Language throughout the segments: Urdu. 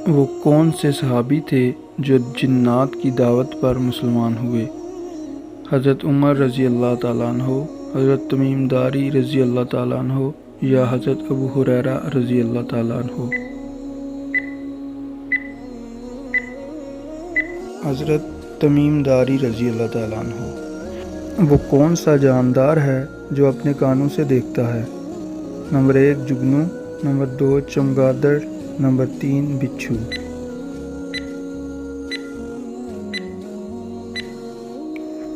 وہ کون سے صحابی تھے جو جنات کی دعوت پر مسلمان ہوئے؟ حضرت عمر رضی اللہ تعالیٰ عنہ، حضرت تمیم داری رضی اللہ تعالیٰ عنہ یا حضرت ابو ہریرہ رضی اللہ تعالیٰ عنہ؟ حضرت تمیم داری رضی اللہ تعالیٰ عنہ۔ وہ کون سا جاندار ہے جو اپنے کانوں سے دیکھتا ہے؟ نمبر 1 جگنو، نمبر 2 چمگادڑ، نمبر 3 بچھو۔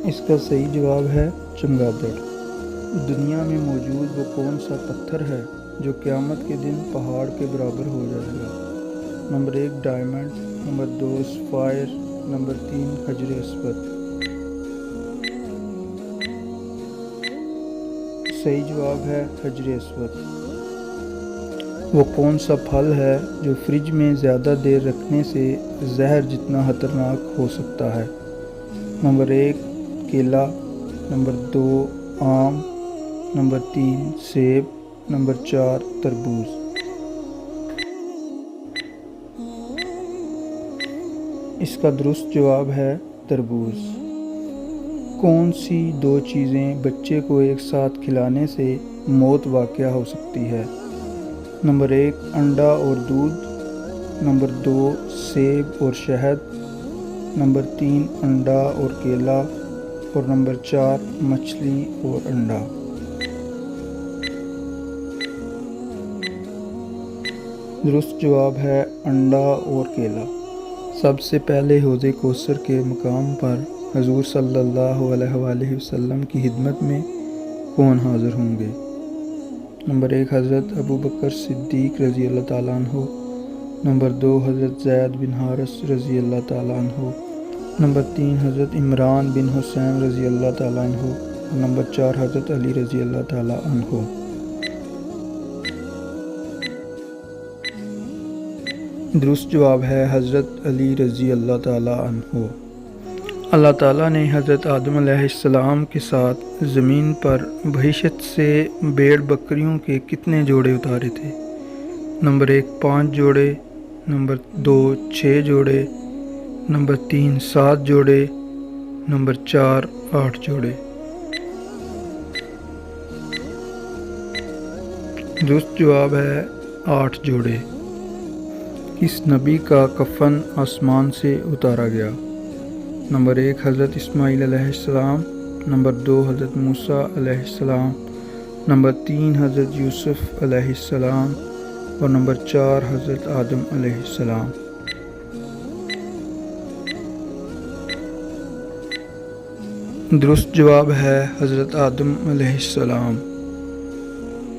اس کا صحیح جواب ہے چمگادڑ۔ دنیا میں موجود وہ کون سا پتھر ہے جو قیامت کے دن پہاڑ کے برابر ہو جائے گا؟ Number 1 diamond, number 2 sapphire, number 3 حجر اسود۔ صحیح جواب ہے حجر اسود۔ وہ کون سا پھل ہے جو فریج میں زیادہ دیر رکھنے سے زہر جتنا خطرناک ہو سکتا ہے؟ نمبر 1 کیلا، نمبر 2 آم، نمبر 3 سیب، نمبر 4 تربوز۔ اس کا درست جواب ہے تربوز۔ کون سی 2 چیزیں بچے کو ایک ساتھ کھلانے سے موت واقع ہو سکتی ہے؟ نمبر 1 انڈا اور دودھ، نمبر 2 سیب اور شہد، نمبر 3 انڈا اور کیلا، اور نمبر 4 مچھلی اور انڈا۔ درست جواب ہے انڈا اور کیلا۔ سب سے پہلے حوض کوثر کے مقام پر حضور صلی اللہ علیہ وآلہ وسلم کی خدمت میں کون حاضر ہوں گے؟ نمبر 1 حضرت ابو بکر صدیق رضی اللہ تعالیٰ عنہ، نمبر 2 حضرت زید بن حارث رضی اللہ تعالیٰ عنہ، نمبر 3 حضرت عمران بن حسین رضی اللہ تعالیٰ عنہ، اور نمبر 4 حضرت علی رضی اللہ تعالیٰ عنہ۔ درست جواب ہے حضرت علی رضی اللہ تعالیٰ عنہ۔ اللہ تعالیٰ نے حضرت آدم علیہ السلام کے ساتھ زمین پر بہشت سے بھیڑ بکریوں کے کتنے جوڑے اتارے تھے؟ نمبر 1 5 جوڑے، نمبر 2 6 جوڑے، نمبر 3 7 جوڑے، نمبر 4 8 جوڑے۔ درست جواب ہے 8 جوڑے۔ کس نبی کا کفن آسمان سے اتارا گیا؟ نمبر 1 حضرت اسماعیل علیہ السلام، نمبر 2 حضرت موسیٰ علیہ السلام، نمبر 3 حضرت یوسف علیہ السلام، اور نمبر 4 حضرت آدم علیہ السلام۔ درست جواب ہے حضرت آدم علیہ السلام۔